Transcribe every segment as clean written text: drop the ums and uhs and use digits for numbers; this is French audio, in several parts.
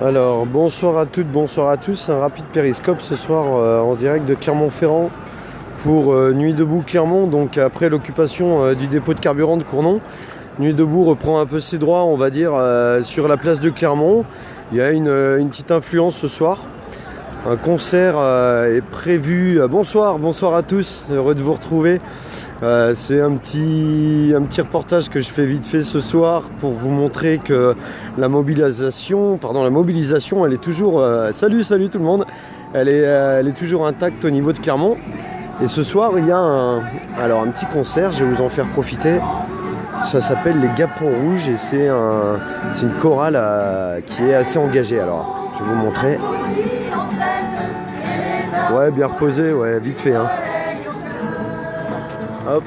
Alors bonsoir à toutes, bonsoir à tous, un rapide périscope ce soir en direct de Clermont-Ferrand pour Nuit debout Clermont, donc après l'occupation du dépôt de carburant de Cournon. Nuit debout reprend un peu ses droits, on va dire, sur la place de Clermont. Il y a une petite influence ce soir. Un concert est prévu. Bonsoir à tous, heureux de vous retrouver. C'est un petit reportage que je fais vite fait ce soir pour vous montrer que la mobilisation, elle est toujours... salut tout le monde. Elle est toujours intacte au niveau de Clermont. Et ce soir, il y a un petit concert, je vais vous en faire profiter. Ça s'appelle les Gaprons Rouges et c'est une chorale qui est assez engagée. Alors, je vais vous montrer. Ouais, bien reposé, ouais, vite fait, hein. Hop.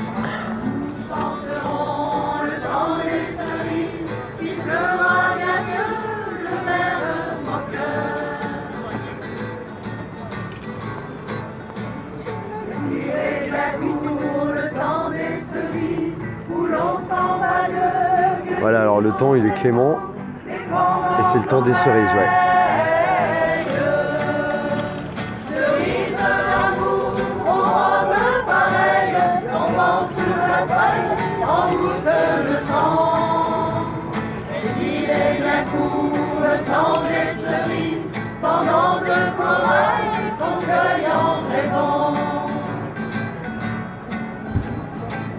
Voilà, alors le temps il est clément et c'est le temps des cerises, ouais. Pendant que corail, ton cueille en rêvant.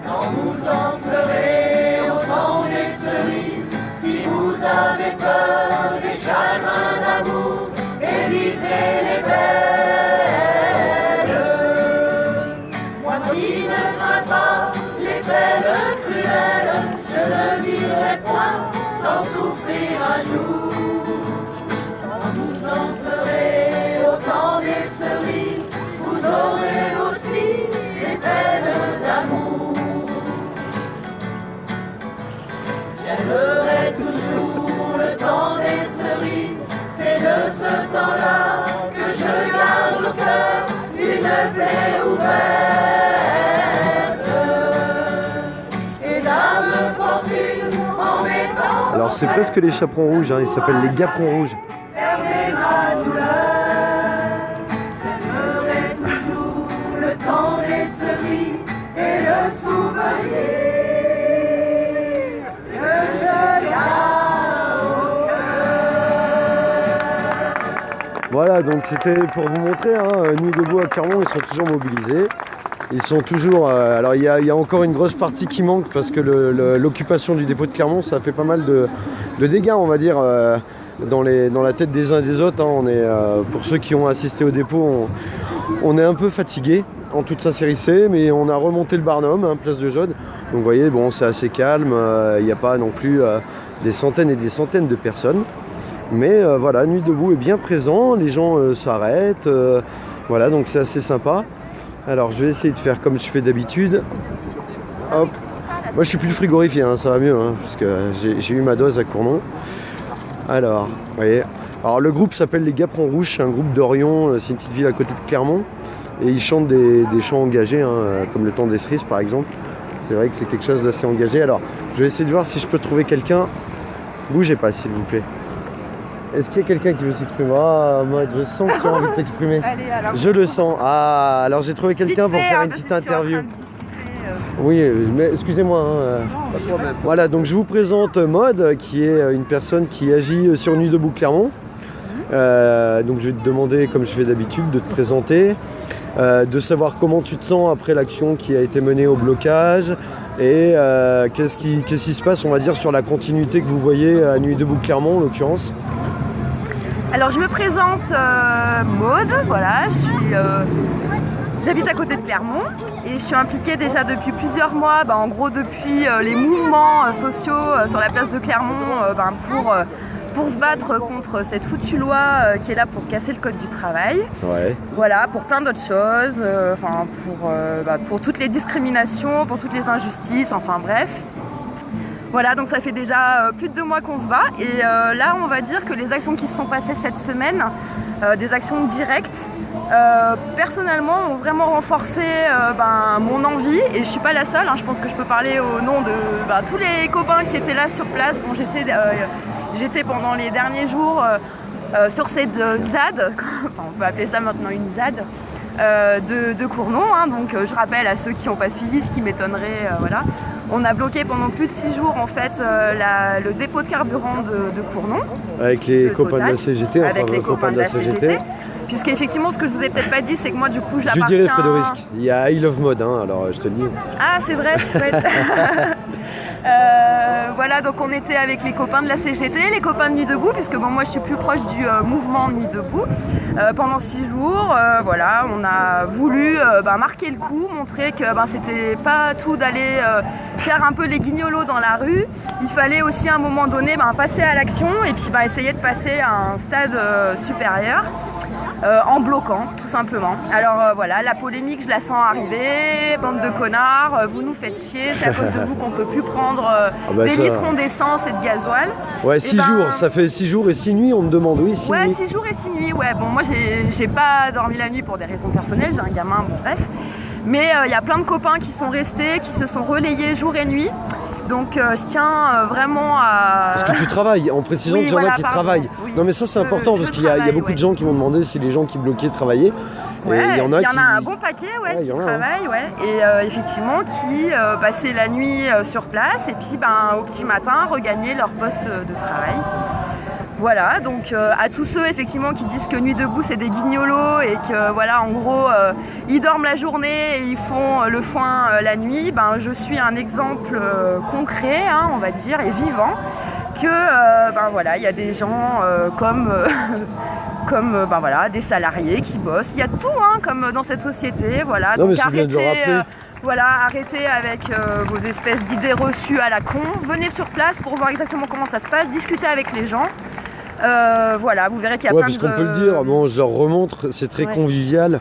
Quand vous danserez au temps des cerises, si vous avez peur des chagrins d'amour, évitez les belles. Moi qui ne crains pas les peines cruelles, je ne vivrai point sans souffrir un jour. Danserez au temps des cerises, vous aurez aussi des peines d'amour. J'aimerai toujours le temps des cerises, c'est de ce temps-là que je garde au cœur une plaie ouverte. Et d'âme fortune en mettant. Alors c'est presque les chaperons rouges, hein, ils s'appellent les Gaprons Rouges. Ma douleur, j'aimerai toujours le temps des cerises et le souvenir que je garde au cœur. Voilà, donc c'était pour vous montrer, hein, Nuit debout à Clermont, ils sont toujours mobilisés. Ils sont toujours... alors il y a encore une grosse partie qui manque parce que l'occupation du dépôt de Clermont, ça a fait pas mal de dégâts, on va dire. Dans la tête des uns et des autres, hein. Pour ceux qui ont assisté au dépôt, on est un peu fatigué en toute sincérité, mais on a remonté le Barnum, hein, place de Jaude. Donc vous voyez, bon, c'est assez calme, il n'y a pas non plus des centaines et des centaines de personnes. Mais voilà, Nuit debout est bien présent, les gens s'arrêtent, voilà, donc c'est assez sympa. Alors je vais essayer de faire comme je fais d'habitude. Hop. Moi je suis plus frigorifié, hein, ça va mieux, hein, parce que j'ai eu ma dose à Cournon. Alors, vous voyez. Alors le groupe s'appelle les Gaprons Rouges, c'est un groupe d'Orion, c'est une petite ville à côté de Clermont. Et ils chantent des chants engagés, hein, comme le temps des cerises par exemple. C'est vrai que c'est quelque chose d'assez engagé. Alors, je vais essayer de voir si je peux trouver quelqu'un. Bougez pas s'il vous plaît. Est-ce qu'il y a quelqu'un qui veut s'exprimer? Ah, moi je sens que tu as envie de t'exprimer. Allez, alors. Je le sens. Ah, alors j'ai trouvé quelqu'un pour faire une petite interview. Oui, mais excusez-moi. Pas de problème. Voilà, donc je vous présente Maud, qui est une personne qui agit sur Nuit debout Clermont. Donc je vais te demander, comme je fais d'habitude, de te présenter, de savoir comment tu te sens après l'action qui a été menée au blocage et qu'est-ce qui se passe, on va dire, sur la continuité que vous voyez à Nuit debout Clermont en l'occurrence. Alors je me présente Maud, voilà, j'habite à côté de Clermont et je suis impliquée déjà depuis plusieurs mois, en gros depuis les mouvements sociaux sur la place de Clermont pour se battre contre cette foutue loi qui est là pour casser le code du travail. Ouais. Voilà, pour plein d'autres choses, pour toutes les discriminations, pour toutes les injustices, enfin bref. Voilà, donc ça fait déjà plus de 2 mois qu'on se bat et là on va dire que les actions qui se sont passées cette semaine, des actions directes, personnellement ont vraiment renforcé mon envie et je suis pas la seule, hein, je pense que je peux parler au nom de tous les copains qui étaient là sur place. Bon, j'étais pendant les derniers jours sur cette ZAD, enfin, on peut appeler ça maintenant une ZAD, de Cournon. Hein. Donc je rappelle à ceux qui n'ont pas suivi, ce qui m'étonnerait, voilà. On a bloqué pendant plus de 6 jours en fait le dépôt de carburant de Cournon. Avec les copains de la CGT, enfin avec les copains de la CGT. Puisqu'effectivement, ce que je vous ai peut-être pas dit, c'est que moi, du coup, j'appartiens... Je dirais Frédéric, il y a I Love Mode, hein, alors je te le dis. Ah, c'est vrai, chouette. Voilà, donc on était avec les copains de la CGT, les copains de Nuit Debout, puisque bon, moi, je suis plus proche du mouvement Nuit Debout. Pendant 6 jours, voilà, on a voulu marquer le coup, montrer que c'était pas tout d'aller faire un peu les guignolos dans la rue. Il fallait aussi, à un moment donné, passer à l'action et puis essayer de passer à un stade supérieur. En bloquant, tout simplement. Alors voilà, la polémique, je la sens arriver, bande de connards, vous nous faites chier, c'est à cause de vous qu'on peut plus prendre des litrons d'essence et de gasoil. Ouais, 6 jours, ça fait 6 jours et 6 nuits, on me demande, oui, 6 nuits. Ouais, 6 jours et 6 nuits, ouais. Bon, moi, j'ai pas dormi la nuit pour des raisons personnelles, j'ai un gamin, bon, bref. Mais il y a plein de copains qui sont restés, qui se sont relayés jour et nuit. Donc je tiens vraiment à... Parce que tu travailles, en précisant qu'il y en a qui travaillent. Oui. Non mais ça c'est important parce qu'il y a beaucoup de gens qui m'ont demandé si les gens qui bloquaient travaillaient. Ouais, il y en a un bon paquet qui travaillent, et effectivement qui passaient la nuit sur place et puis au petit matin regagnaient leur poste de travail. Voilà, donc à tous ceux effectivement qui disent que Nuit Debout c'est des guignolos et que voilà, en gros ils dorment la journée et ils font le foin la nuit, je suis un exemple concret, hein, on va dire, et vivant que voilà, il y a des gens comme voilà, des salariés qui bossent, il y a tout, hein, comme dans cette société, voilà. Non, donc mais arrêtez, voilà, arrêtez avec vos espèces d'idées reçues à la con, venez sur place pour voir exactement comment ça se passe, discutez avec les gens. Voilà, vous verrez qu'il y a plein parce qu'on peut le dire, bon, je leur remontre, c'est très convivial,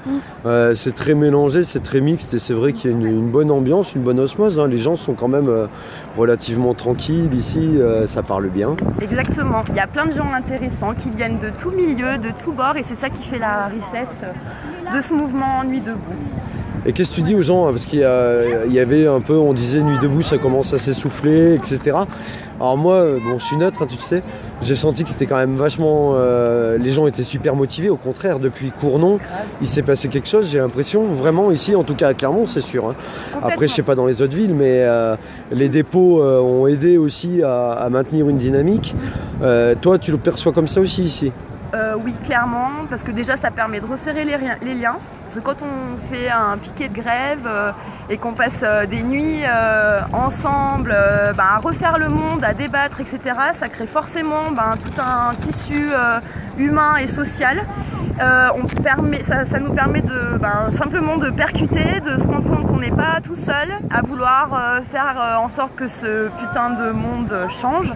c'est très mélangé, c'est très mixte et c'est vrai qu'il y a une bonne ambiance, une bonne osmose, hein. Les gens sont quand même relativement tranquilles ici, ça parle bien. Exactement, il y a plein de gens intéressants qui viennent de tout milieu, de tout bord et c'est ça qui fait la richesse de ce mouvement Nuit Debout. Et qu'est-ce que tu dis aux gens? Parce qu'il y avait un peu, on disait Nuit Debout, ça commence à s'essouffler, etc. Alors moi, bon, je suis neutre, hein, tu sais, j'ai senti que c'était quand même vachement... les gens étaient super motivés, au contraire, depuis Cournon, il s'est passé quelque chose, j'ai l'impression, vraiment, ici, en tout cas à Clermont, c'est sûr. Hein. Après, je sais pas dans les autres villes, mais les dépôts ont aidé aussi à maintenir une dynamique. Toi, tu le perçois comme ça aussi ici? Oui, clairement, parce que déjà ça permet de resserrer les liens. Parce que quand on fait un piquet de grève et qu'on passe des nuits ensemble à refaire le monde, à débattre, etc., ça crée forcément tout un tissu humain et social. Ça nous permet de simplement de percuter, de se rendre compte qu'on n'est pas tout seul à vouloir faire en sorte que ce putain de monde change.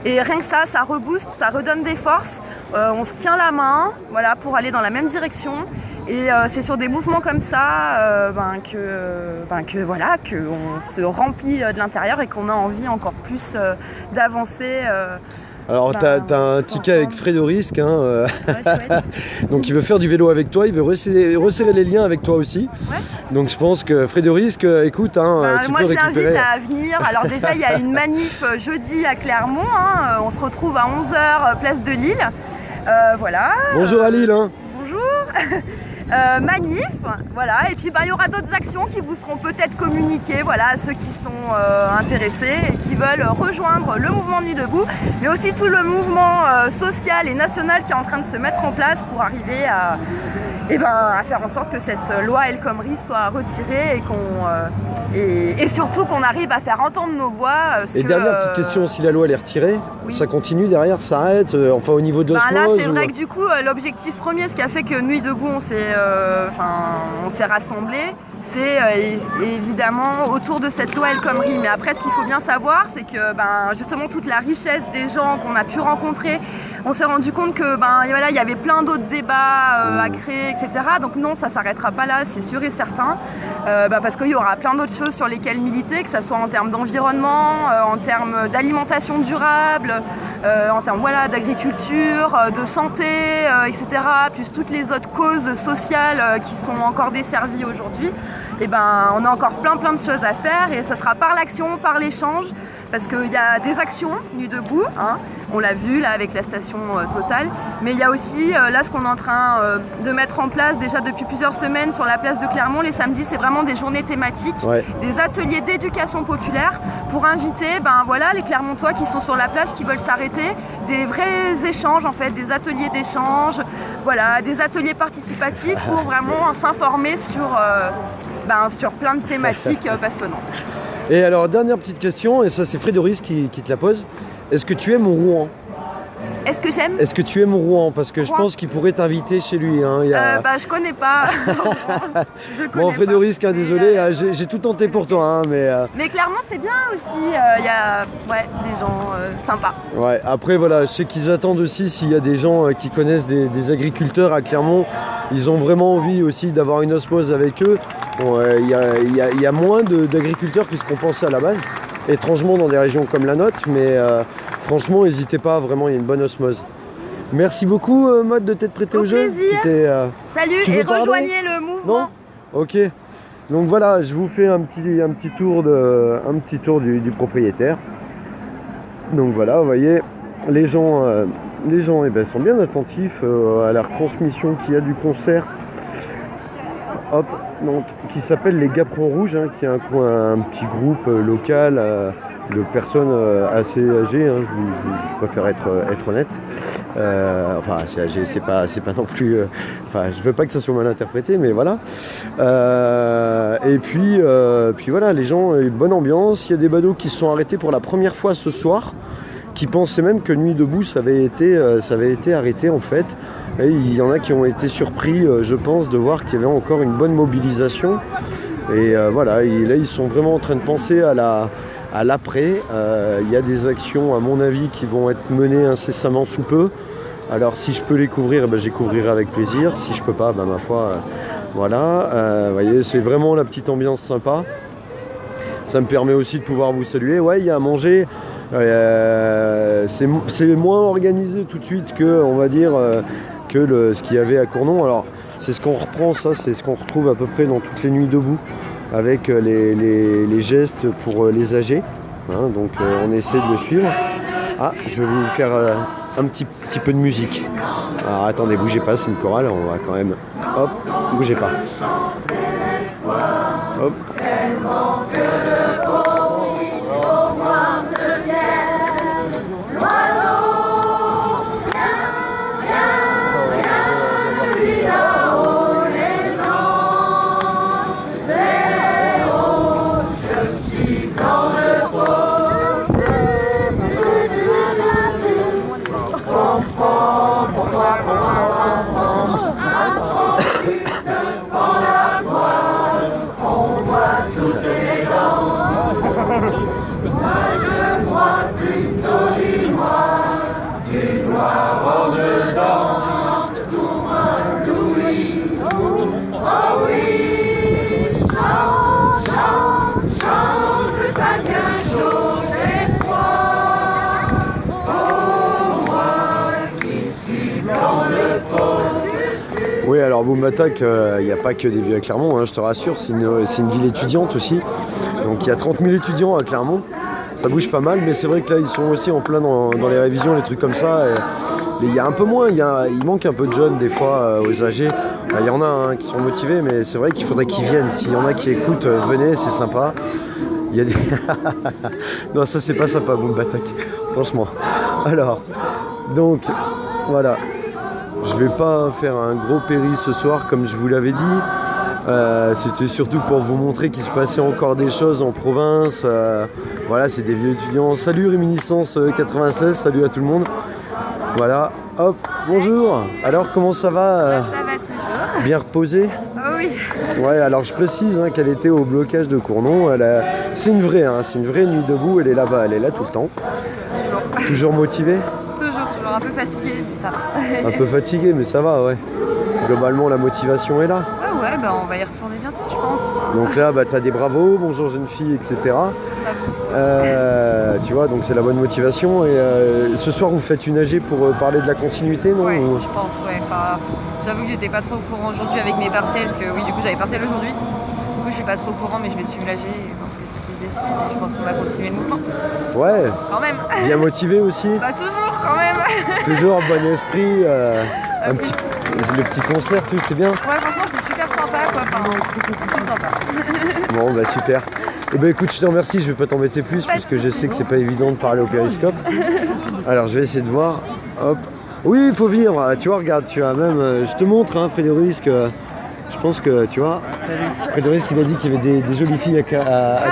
Et rien que ça rebooste, ça redonne des forces. On se tient la main, voilà, pour aller dans la même direction. Et c'est sur des mouvements comme ça qu'on se remplit de l'intérieur et qu'on a envie encore plus d'avancer. Alors t'as un ticket avec Frédéric, hein, donc il veut faire du vélo avec toi, il veut resserrer les liens avec toi aussi. Ouais. Donc je pense que Frédéric, écoute, hein, tu moi peux je récupérer. l'invite à venir. Alors déjà il y a une manif jeudi à Clermont, hein, on se retrouve à 11h place de Lille. Voilà. Bonjour à Lille. Hein. Bonjour. Manif, voilà, et puis il y aura d'autres actions qui vous seront peut-être communiquées, voilà, à ceux qui sont intéressés et qui veulent rejoindre le mouvement Nuit Debout, mais aussi tout le mouvement social et national qui est en train de se mettre en place pour arriver à faire en sorte que cette loi El Khomri soit retirée et surtout qu'on arrive à faire entendre nos voix. Dernière petite question, si la loi elle est retirée, oui. Ça continue derrière, ça arrête, enfin au niveau de l'osmose? Là c'est vrai que du coup l'objectif premier, ce qui a fait que Nuit Debout on s'est rassemblés, c'est évidemment autour de cette loi El Khomri. Mais après ce qu'il faut bien savoir, c'est que justement toute la richesse des gens qu'on a pu rencontrer, on s'est rendu compte que il y avait plein d'autres débats à créer, etc. Donc non, ça s'arrêtera pas là, c'est sûr et certain, parce qu'il y aura plein d'autres choses sur lesquelles militer, que ce soit en termes d'environnement, en termes d'alimentation durable, en termes voilà, d'agriculture, de santé, etc., plus toutes les autres causes sociales qui sont encore desservies aujourd'hui, et ben, on a encore plein de choses à faire et ça sera par l'action, par l'échange, parce qu'il y a des actions Nuit debout, hein, on l'a vu là avec la station Total, mais il y a aussi là ce qu'on est en train de mettre en place déjà depuis plusieurs semaines sur la place de Clermont. Les samedis, c'est vraiment des journées thématiques, des ateliers d'éducation populaire pour inviter voilà, les Clermontois qui sont sur la place, qui veulent s'arrêter, des vrais échanges en fait, des ateliers d'échange, voilà, des ateliers participatifs pour vraiment s'informer sur plein de thématiques passionnantes. Et alors, dernière petite question, et ça c'est Frédoris qui te la pose. Est-ce que tu aimes Rouen ? Est-ce que j'aime ? Est-ce que tu aimes Rouen ? Parce que je pense qu'il pourrait t'inviter chez lui. Hein. Je connais pas. Bon, Frédoris, désolé, j'ai tout tenté pour toi. Hein, mais clairement, c'est bien aussi. Il y a des gens sympas. Ouais, après, voilà, je sais qu'ils attendent aussi, s'il y a des gens qui connaissent des agriculteurs à Clermont, ils ont vraiment envie aussi d'avoir une osmose avec eux. Bon, il y a moins d'agriculteurs que ce qu'on pensait à la base, étrangement dans des régions comme la nôtre, mais franchement, n'hésitez pas, vraiment, il y a une bonne osmose. Merci beaucoup, Maud, de t'être prêté au jeu. Salut, et rejoignez le mouvement. Non ? Ok. Donc voilà, je vous fais un petit tour du propriétaire. Donc voilà, vous voyez, les gens sont bien attentifs à la retransmission qu'il y a du concert. Hop, donc, qui s'appelle les Gaperons Rouges, hein, qui est un petit groupe local de personnes assez âgées, hein, je préfère être honnête. Enfin, assez âgé, c'est pas non plus. Je veux pas que ça soit mal interprété, mais voilà. Et puis voilà, les gens, bonne ambiance. Il y a des badauds qui se sont arrêtés pour la première fois ce soir, qui pensaient même que Nuit debout ça avait été arrêté en fait. Et il y en a qui ont été surpris, je pense, de voir qu'il y avait encore une bonne mobilisation. Et voilà, et là ils sont vraiment en train de penser à l'après. Il y a des actions, à mon avis, qui vont être menées incessamment sous peu. Alors si je peux les couvrir, je les couvrirai avec plaisir. Si je peux pas, ma foi, voilà. Vous voyez, c'est vraiment la petite ambiance sympa. Ça me permet aussi de pouvoir vous saluer. Ouais, il y a à manger. C'est moins organisé tout de suite que, on va dire, ce qu'il y avait à Cournon. Alors c'est ce qu'on reprend, ça c'est ce qu'on retrouve à peu près dans toutes les nuits debout, avec les gestes pour les âgés, hein, donc on essaie de le suivre. Ah, je vais vous faire un petit peu de musique. Alors attendez, bougez pas, c'est une chorale, on va quand même... Hop, bougez pas. Hop. Oui, alors Boom Attack, il n'y a pas que des vieux à Clermont, hein, je te rassure, c'est une ville étudiante aussi. Donc il y a 30 000 étudiants à Clermont, ça bouge pas mal, mais c'est vrai que là ils sont aussi en plein dans les révisions, les trucs comme ça. Et il y a un peu moins, il manque un peu de jeunes des fois aux âgés. Il y en a qui sont motivés, mais c'est vrai qu'il faudrait qu'ils viennent. S'il y en a qui écoutent, venez, c'est sympa. Il y a des... Non, ça c'est pas sympa, Boom Attack, franchement. Alors, donc, voilà. Je vais pas faire un gros péri ce soir comme je vous l'avais dit. C'était surtout pour vous montrer qu'il se passait encore des choses en province. Voilà, c'est des vieux étudiants. Salut Réminiscence 96, salut à tout le monde. Voilà, hop, bonjour. Alors comment ça va Ça va toujours. Bien reposé? Oh oui. Ouais, alors je précise qu'elle était au blocage de Cournon. C'est une vraie nuit debout, elle est là-bas, elle est là tout le temps. Toujours motivée? Un peu fatigué, mais ça va. Un peu fatigué, mais ça va, ouais. Globalement, la motivation est là. Ouais, on va y retourner bientôt, je pense. pense. Donc là, bah, tu as des bravos, bonjour jeune fille, etc. Tu vois, donc c'est la bonne motivation. Et ce soir, vous faites une AG pour parler de la continuité, non? Ouais, je pense, ouais. Enfin, j'avoue que j'étais pas trop au courant aujourd'hui avec mes partiels, parce que oui, du coup, j'avais partiel aujourd'hui. Du coup, je suis pas trop au courant, mais je vais suivre l'AG parce que c'est qu'ils décident et je pense qu'on va continuer le mouvement. Ouais. Quand même. Bien motivé aussi. Bah, toujours, quand même. Toujours bon esprit. Le petit concert, tout, c'est bien. Ouais, franchement, c'est super sympa, quoi. Enfin, c'est sympa. Bon, bah super. Eh ben écoute, je te remercie, je vais pas t'embêter plus parce que je sais que c'est pas évident de parler au périscope. Alors je vais essayer de voir. Hop. Oui, il faut vivre. Tu vois, regarde, tu as même. Je te montre, hein, Frédéric, que je pense que tu vois. Frédéric, il a dit qu'il y avait des jolies filles à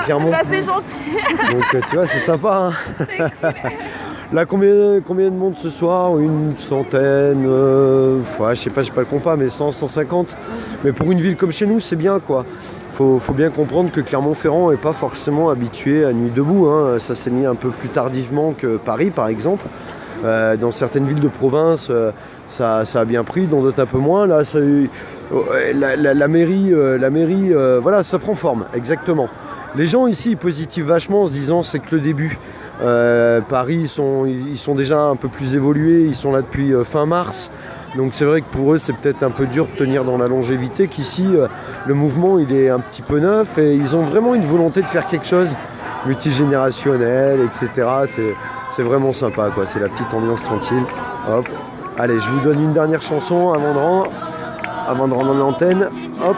Clermont. Bah, c'est gentil. Donc tu vois, c'est sympa. Hein. Là, combien de monde ce soir? Une centaine, je sais pas le compas, mais 100, 150. Mais pour une ville comme chez nous, c'est bien, quoi. Faut bien comprendre que Clermont-Ferrand n'est pas forcément habitué à Nuit debout. Hein. Ça s'est mis un peu plus tardivement que Paris, par exemple. Dans certaines villes de province, ça a bien pris, dans d'autres un peu moins. Là, la mairie, voilà, ça prend forme, exactement. Les gens ici, ils positivent vachement en se disant c'est que le début. Paris, ils sont déjà un peu plus évolués, ils sont là depuis fin mars. Donc c'est vrai que pour eux c'est peut-être un peu dur de tenir dans la longévité, qu'ici le mouvement il est un petit peu neuf et ils ont vraiment une volonté de faire quelque chose multigénérationnel, etc. C'est vraiment sympa, quoi. C'est la petite ambiance tranquille. Hop. Allez, je vous donne une dernière chanson avant de rendre l'antenne. Hop.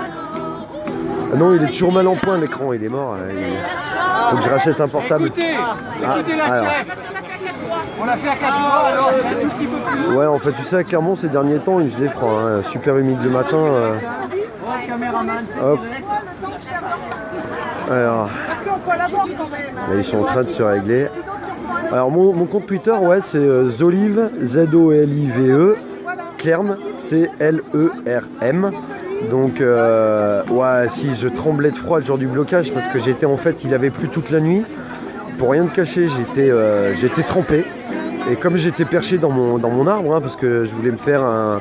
Ah non, il est toujours mal en point l'écran, il est mort. Faut que je rachète un portable. Écoutez la chef. On l'a fait à 4 mois, alors c'est un tout petit peu plus haut. Ouais, en fait, tu sais, à Clermont, ces derniers temps, il faisait froid, hein, super humide le matin. Hop. Alors, là, ils sont en train de se régler. Alors, mon compte Twitter, ouais, c'est Zolive, Z-O-L-I-V-E, Clerm, C-L-E-R-M. Donc, ouais, si je tremblais de froid le jour du blocage, parce que j'étais, en fait, il avait plu toute la nuit. Pour rien te cacher, j'étais trempé. Et comme j'étais perché dans mon arbre, hein, parce que je voulais me faire un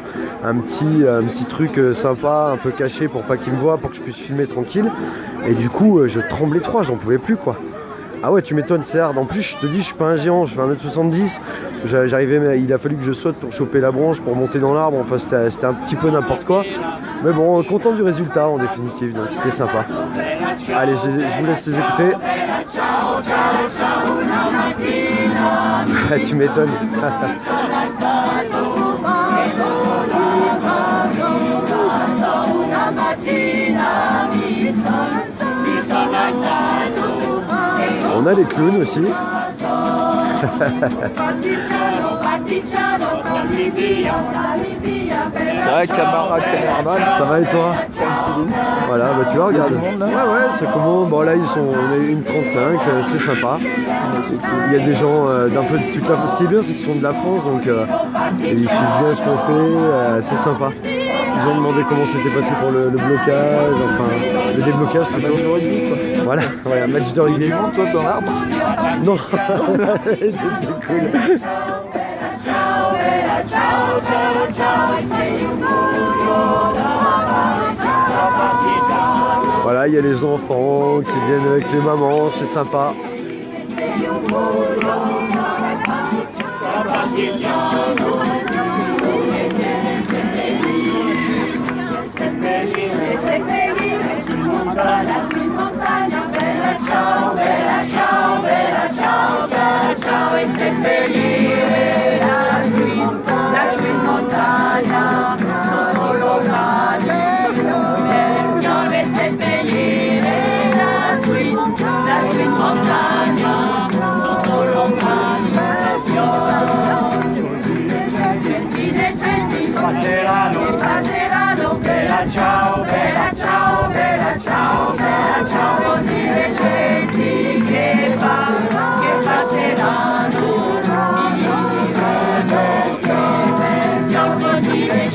petit truc sympa, un peu caché pour pas qu'il me voie, pour que je puisse filmer tranquille. Et du coup, je tremblais de froid, j'en pouvais plus, quoi. Ah ouais, tu m'étonnes, c'est hard. En plus, je te dis, je suis pas un géant, je fais 1m70. Il a fallu que je saute pour choper la branche, pour monter dans l'arbre. Enfin, c'était un petit peu n'importe quoi. Mais bon, content du résultat en définitive, donc c'était sympa. Allez, je vous laisse les écouter. Tu m'étonnes. On a les clowns aussi. C'est vrai, camarade, ça va et toi? Voilà, bah tu vois, regarde. Ouais, ça commence. Bon, là, on est une 35, c'est sympa. Il y a des gens d'un peu de toute la France. Ce qui est bien, c'est qu'ils sont de la France, donc ils suivent bien ce qu'on fait, c'est sympa. Ils ont demandé comment c'était passé pour le blocage, enfin, le déblocage plutôt. Voilà, ouais, un match de rugby. Toi dans l'arbre? Non, c'était cool. Voilà, il y a les enfants qui viennent avec les mamans, c'est sympa. Ciao, bella ciao, bella ciao, bella ciao, così le genti che passeranno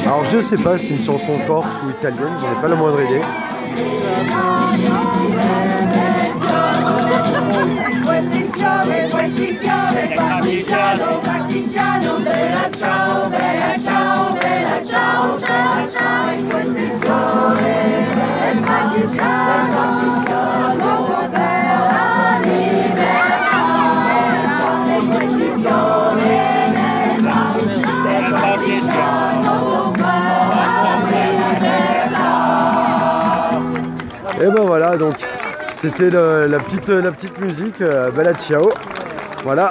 Alors je sais pas si c'est une chanson corse ou italienne, j'en ai pas la moindre idée. partigiano, bella ciao, bella ciao, bella ciao, bella ciao, e questo è il fiore del partigiano. Et ben voilà, donc c'était la petite musique, Bella Ciao. Voilà,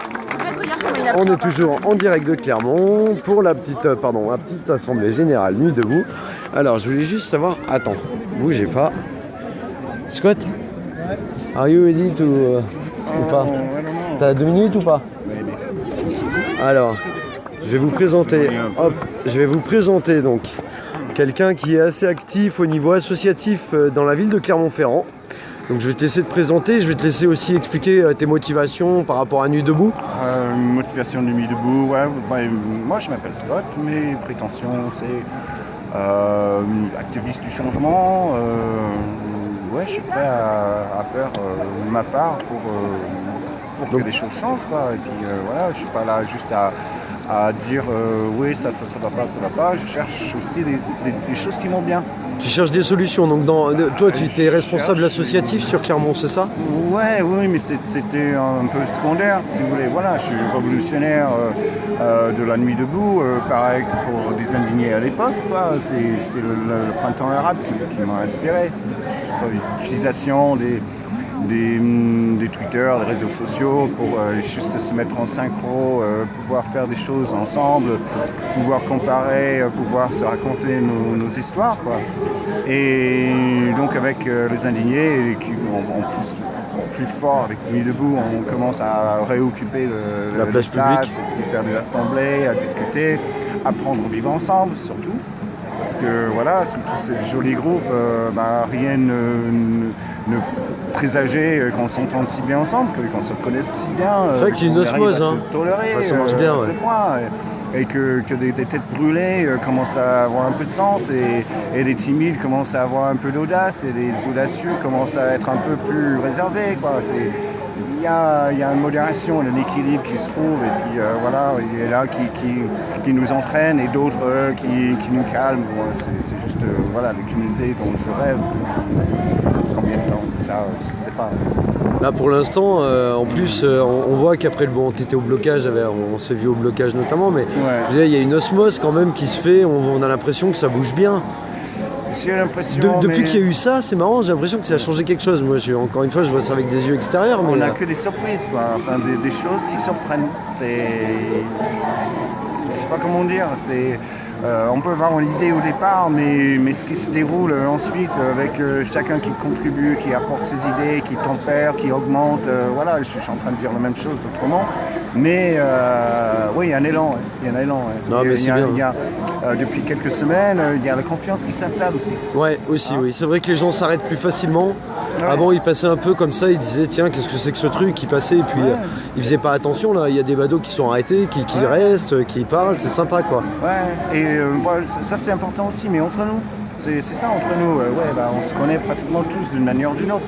on est toujours en direct de Clermont pour la petite assemblée générale Nuit debout. Alors je voulais juste savoir, attends, bougez pas. Scott, are you ready to ou pas? T'as 2 minutes ou pas? Alors, je vais vous présenter donc quelqu'un qui est assez actif au niveau associatif dans la ville de Clermont-Ferrand. Donc je vais te laisser te présenter, je vais te laisser aussi expliquer tes motivations par rapport à Nuit debout. Motivation de Nuit debout, ouais, moi je m'appelle Scott, mes prétentions c'est activiste du changement. Ouais, je suis prêt à faire ma part pour que les choses changent, quoi. Et puis voilà, je suis pas là juste à dire oui, ça va pas. Je cherche aussi des choses qui vont bien. Tu cherches des solutions, donc toi tu étais responsable associatif sur Clermont, c'est ça? Ouais, oui, mais c'était un peu secondaire, si vous voulez. Voilà, je suis révolutionnaire de la Nuit debout, pareil que pour des indignés à l'époque, quoi. C'est le printemps arabe qui m'a inspiré. L'utilisation des Twitter, des réseaux sociaux pour juste se mettre en synchro, pouvoir faire des choses ensemble, pouvoir comparer, pouvoir se raconter nos histoires, quoi. Et donc avec les indignés, en plus fort avec Nuit debout, on commence à réoccuper la place publique, et puis faire des assemblées, à discuter, apprendre à vivre ensemble surtout. Parce que voilà, tous ces jolis groupes, rien ne présageait qu'on s'entende si bien ensemble, qu'on se connaisse si bien. C'est vrai qu'il y a une osmose, hein. Tolérer, ça marche bien, ouais. Et que des têtes brûlées commencent à avoir un peu de sens, et les timides commencent à avoir un peu d'audace, et les audacieux commencent à être un peu plus réservés, quoi. Il y a une modération, un équilibre qui se trouve, et puis voilà, il y a là qui nous entraîne et d'autres qui nous calment. Bon, c'est juste voilà, les communautés dont je rêve depuis combien de temps, ça je sais pas. Là pour l'instant, en plus, on voit qu'après t'étais au blocage, on s'est vu au blocage notamment, mais ouais. Il y a une osmose quand même qui se fait, on a l'impression que ça bouge bien. J'ai l'impression. Depuis qu'il y a eu ça, c'est marrant, j'ai l'impression que ça a changé quelque chose. Moi, encore une fois, je vois ça avec des yeux extérieurs. On mais n'a que des surprises, quoi. Enfin, des choses qui surprennent. Je sais pas comment dire. On peut avoir une idée au départ, mais ce qui se déroule ensuite avec chacun qui contribue, qui apporte ses idées, qui tempère, qui augmente. Voilà, je suis en train de dire la même chose autrement. Mais oui, il y a un élan. Il y a un élan. Non, mais c'est bien. Depuis quelques semaines, il y a la confiance qui s'installe aussi. Ouais, aussi, oui. C'est vrai que les gens s'arrêtent plus facilement. Ouais. Avant, ils passaient un peu comme ça, ils disaient tiens, qu'est-ce que c'est que ce truc? Ils passaient et puis ils faisaient pas attention. Là, il y a des badauds qui sont arrêtés, qui restent, qui parlent, c'est sympa, quoi. Ouais, et ça c'est important aussi, mais entre nous. C'est ça, entre nous. On se connaît pratiquement tous d'une manière ou d'une autre.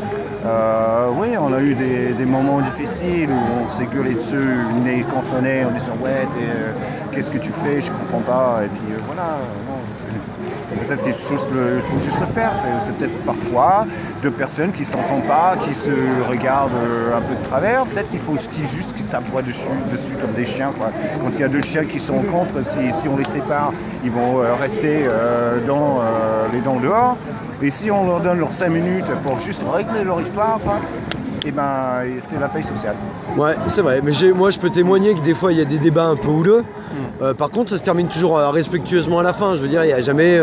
Oui, on a eu des moments difficiles où on s'est gueulé dessus, nez contre nez, en disant ouais, qu'est-ce que tu fais, je comprends pas. Et puis voilà. Peut-être qu'il faut juste le faire. C'est peut-être parfois deux personnes qui ne s'entendent pas, qui se regardent un peu de travers. Peut-être qu'il faut juste qu'ils s'aboient dessus comme des chiens, quoi. Quand il y a deux chiens qui se rencontrent, si on les sépare, ils vont rester les dents dehors. Et si on leur donne leurs 5 minutes pour juste régler leur histoire, quoi, et ben c'est la paix sociale. Ouais, c'est vrai, mais moi je peux témoigner que des fois il y a des débats un peu houleux. Par contre, ça se termine toujours respectueusement à la fin. Je veux dire, il n'y a jamais.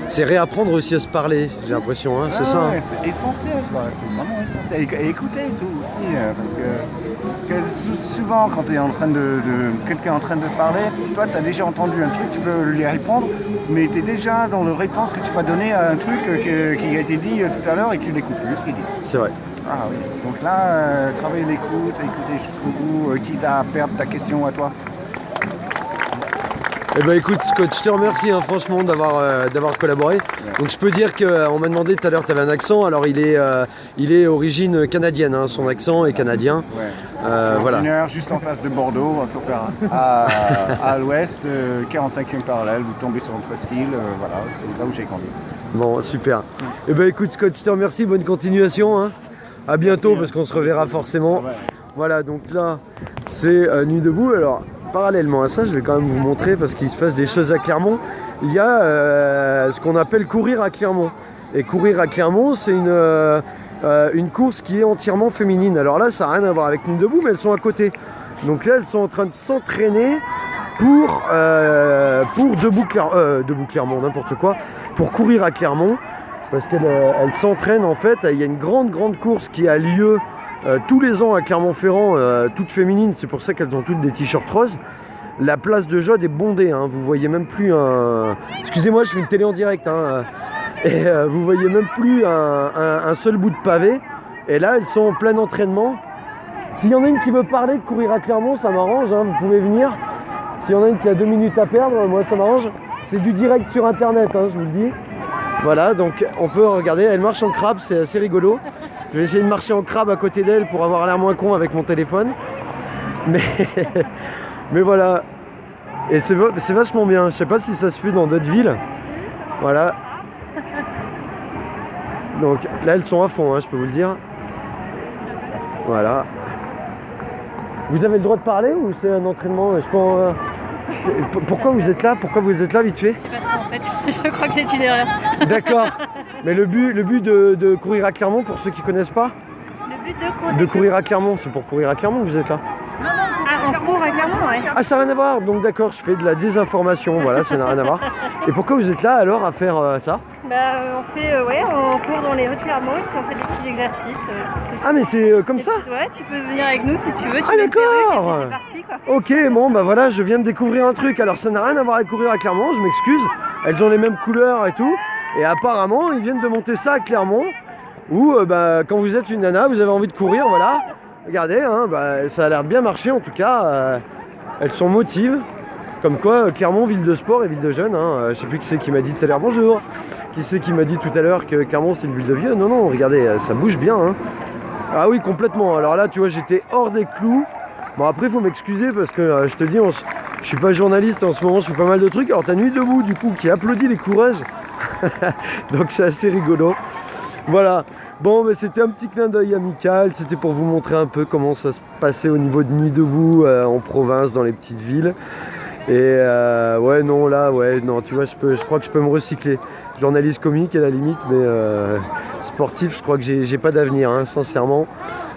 C'est réapprendre aussi à se parler, j'ai l'impression, hein, c'est ça. Ouais, c'est essentiel, quoi. C'est vraiment essentiel. Et écouter tout aussi, parce que souvent, quand tu es en train quelqu'un est en train de parler, toi, tu as déjà entendu un truc, tu peux lui répondre, mais tu es déjà dans la réponse que tu vas donner à un truc qui a été dit tout à l'heure et que tu n'écoutes plus ce qu'il dit. C'est vrai. Ah oui. Donc là, travailler l'écoute, écouter jusqu'au bout, quitte à perdre ta question à toi. Eh ben écoute Scott, je te remercie franchement d'avoir collaboré. Ouais. Donc je peux dire qu'on m'a demandé tout à l'heure, tu avais un accent, alors il est origine canadienne, hein, son accent est canadien. Ouais. Voilà. Une heure juste en face de Bordeaux, il faut faire à l'ouest, 45e parallèle, vous tombez sur une presqu'île, voilà, c'est là où j'ai grandi. Bon, super. Eh ben écoute Scott, je te remercie, bonne continuation. Hein. À bientôt. Merci, parce qu'on se reverra forcément. Ouais. Voilà, donc là c'est Nuit debout. Alors parallèlement à ça, je vais quand même vous montrer, parce qu'il se passe des choses à Clermont. Il y a ce qu'on appelle courir à Clermont. Et courir à Clermont, c'est une course qui est entièrement féminine. Alors là, ça n'a rien à voir avec Nuit debout, mais elles sont à côté. Donc là, elles sont en train de s'entraîner pour Debout Clermont, n'importe quoi, pour courir à Clermont. Parce qu'elles s'entraînent en fait. Il y a une grande course qui a lieu tous les ans à Clermont-Ferrand, toutes féminines. C'est pour ça qu'elles ont toutes des t-shirts roses. La place de Jode est bondée, hein. Vous voyez même plus un... Excusez-moi, je fais une télé en direct, hein. Et vous voyez même plus un seul bout de pavé. Et là, elles sont en plein entraînement. S'il y en a une qui veut parler de courir à Clermont, ça m'arrange, hein. Vous pouvez venir. S'il y en a une qui a 2 minutes à perdre, moi ça m'arrange. C'est du direct sur internet, hein, je vous le dis. Voilà, donc on peut regarder, elle marche en crabe, c'est assez rigolo. Je vais essayer de marcher en crabe à côté d'elle pour avoir l'air moins con avec mon téléphone. Mais voilà. Et c'est vachement bien. Je sais pas si ça se fait dans d'autres villes. Voilà. Donc là, elles sont à fond, hein, je peux vous le dire. Voilà. Vous avez le droit de parler ou c'est un entraînement? Pourquoi vous êtes là? Pourquoi vous êtes là vite fait? Je sais pas trop en fait, je crois que c'est une erreur. D'accord. Mais le but de courir à Clermont, pour ceux qui connaissent pas? Le but De courir à Clermont, c'est pour courir à Clermont que vous êtes là? on court à Clermont, ouais. Ah, ça n'a rien à voir, donc d'accord, je fais de la désinformation, voilà, ça n'a rien à voir. Et pourquoi vous êtes là alors à faire ça? On court dans les rues de Clermont et puis on fait des petits exercices. Ah, mais c'est comme ça? Ouais, tu peux venir avec nous si tu veux. Ah, d'accord. C'est parti quoi. Ok, bon bah voilà, je viens de découvrir un truc. Alors ça n'a rien à voir avec courir à Clermont, je m'excuse. Elles ont les mêmes couleurs et tout. Et apparemment, ils viennent de monter ça à Clermont. Où quand vous êtes une nana, vous avez envie de courir, voilà. Regardez, hein, ça a l'air de bien marcher en tout cas. Elles sont motives. Comme quoi, Clermont, ville de sport et ville de jeunes. Hein. Je sais plus qui c'est qui m'a dit tout à l'heure bonjour. Qui c'est qui m'a dit tout à l'heure que Clermont c'est une ville de vieux. Non, non, regardez, ça bouge bien. Hein. Ah oui, complètement. Alors là, tu vois, j'étais hors des clous. Bon, après, il faut m'excuser parce que je te dis, je suis pas journaliste en ce moment, je fais pas mal de trucs. Alors, t'as Nuit debout, du coup, qui applaudit les coureuses. Donc, c'est assez rigolo. Voilà. Bon, mais c'était un petit clin d'œil amical. C'était pour vous montrer un peu comment ça se passait au niveau de Nuit debout en province, dans les petites villes. Et ouais, non, là, ouais, non, tu vois, je crois que je peux me recycler. Journaliste comique à la limite, mais sportif, je crois que j'ai pas d'avenir, hein, sincèrement.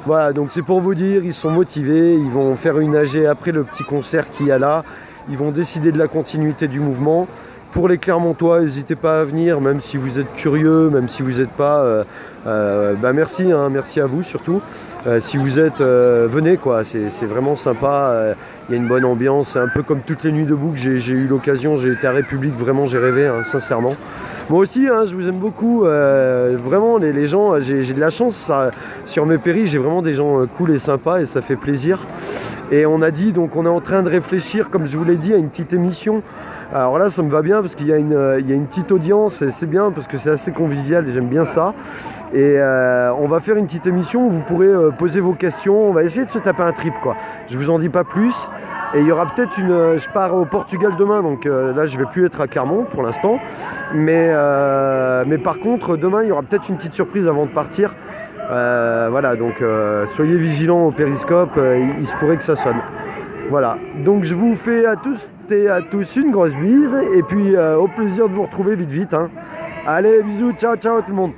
Voilà, donc c'est pour vous dire, ils sont motivés, ils vont faire une AG après le petit concert qu'il y a là. Ils vont décider de la continuité du mouvement. Pour les Clermontois, n'hésitez pas à venir, même si vous êtes curieux, même si vous n'êtes pas... merci, hein, merci à vous surtout. Si vous êtes, venez quoi, c'est vraiment sympa. Il y a une bonne ambiance, c'est un peu comme toutes les nuits debout que j'ai eu l'occasion. J'ai été à République, vraiment j'ai rêvé, hein, sincèrement. Moi aussi, hein, je vous aime beaucoup. Vraiment, les gens, j'ai de la chance sur mes péris, j'ai vraiment des gens cool et sympas et ça fait plaisir. Et on a dit, donc on est en train de réfléchir, comme je vous l'ai dit, à une petite émission. Alors là, ça me va bien parce qu'il y a une petite audience et c'est bien parce que c'est assez convivial et j'aime bien ça. Et on va faire une petite émission où vous pourrez poser vos questions. On va essayer de se taper un trip, quoi. Je vous en dis pas plus. Et il y aura peut-être je pars au Portugal demain, donc là je vais plus être à Clermont pour l'instant. Mais par contre, demain il y aura peut-être une petite surprise avant de partir. Voilà, donc soyez vigilants au périscope, il se pourrait que ça sonne. Voilà, donc je vous fais à tous et à tous une grosse bise. Et puis au plaisir de vous retrouver vite, hein. Allez, bisous, ciao, ciao tout le monde.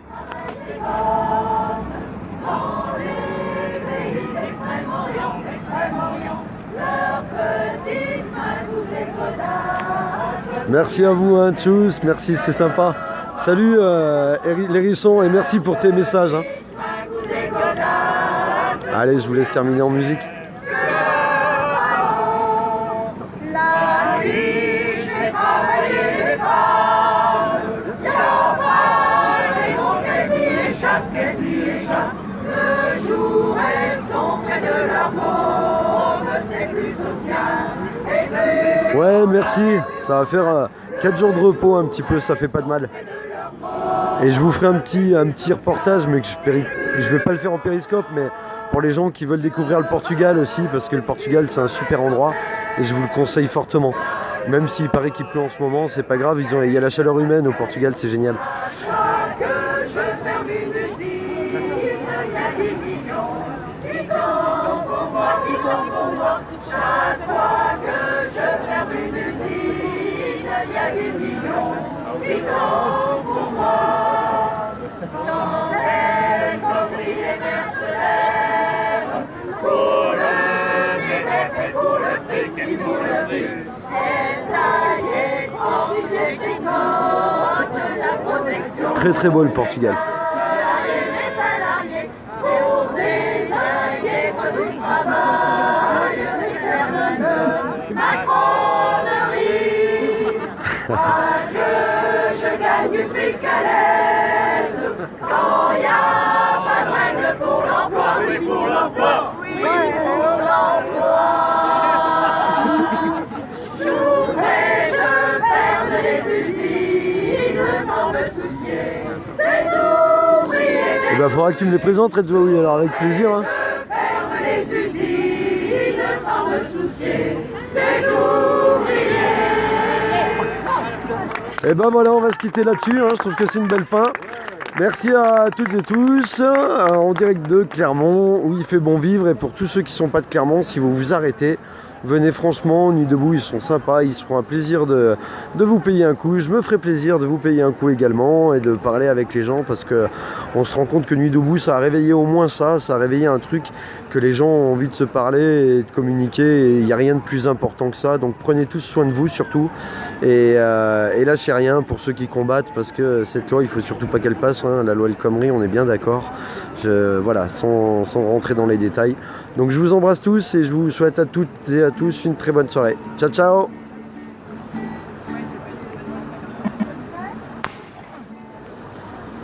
Merci à vous, hein, tchuss, merci, c'est sympa. Salut l'hérisson et merci pour tes messages. Hein. Allez, je vous laisse terminer en musique. Ouais, merci. Ça va faire 4 jours de repos un petit peu, ça fait pas de mal. Et je vous ferai un petit reportage, mais que je vais pas le faire en périscope, mais pour les gens qui veulent découvrir le Portugal aussi, parce que le Portugal c'est un super endroit et je vous le conseille fortement. Même s'il paraît qu'il pleut en ce moment, c'est pas grave, il y a la chaleur humaine au Portugal, c'est génial. Chaque fois que des millions, vivons pour moi. Quand les coquilles et mers se lèvent, pour le bénéfice et pour le fric et pour le fric, et taillés, tranchés, et fricotent de la protection. Très très beau le Portugal. Les salariés, pour désinguer du travail, les fermes de macronerie. Moi que je gagne du fric à l'aise, quand y a pas de règle pour l'emploi, oui pour l'emploi, oui pour l'emploi. J'ouvre et je ferme les usines sans me soucier des ouvriers. Eh ben faudra que tu me les présentes, Red Zoe, alors avec plaisir. Hein. Je ferme les usines sans me soucier des ouvriers. Et ben voilà, on va se quitter là-dessus, hein. Je trouve que c'est une belle fin. Merci à toutes et tous, en direct de Clermont, où il fait bon vivre. Et pour tous ceux qui ne sont pas de Clermont, si vous vous arrêtez, venez franchement, Nuit debout, ils sont sympas, ils se feront un plaisir de vous payer un coup. Je me ferai plaisir de vous payer un coup également et de parler avec les gens, parce que on se rend compte que Nuit debout, ça a réveillé au moins ça a réveillé un truc, que les gens ont envie de se parler et de communiquer, et il n'y a rien de plus important que ça. Donc prenez tous soin de vous surtout, et lâchez rien pour ceux qui combattent, parce que cette loi, il faut surtout pas qu'elle passe, hein, la loi El Khomri, on est bien d'accord. Voilà, sans rentrer dans les détails. Donc je vous embrasse tous et je vous souhaite à toutes et à tous une très bonne soirée. Ciao ciao.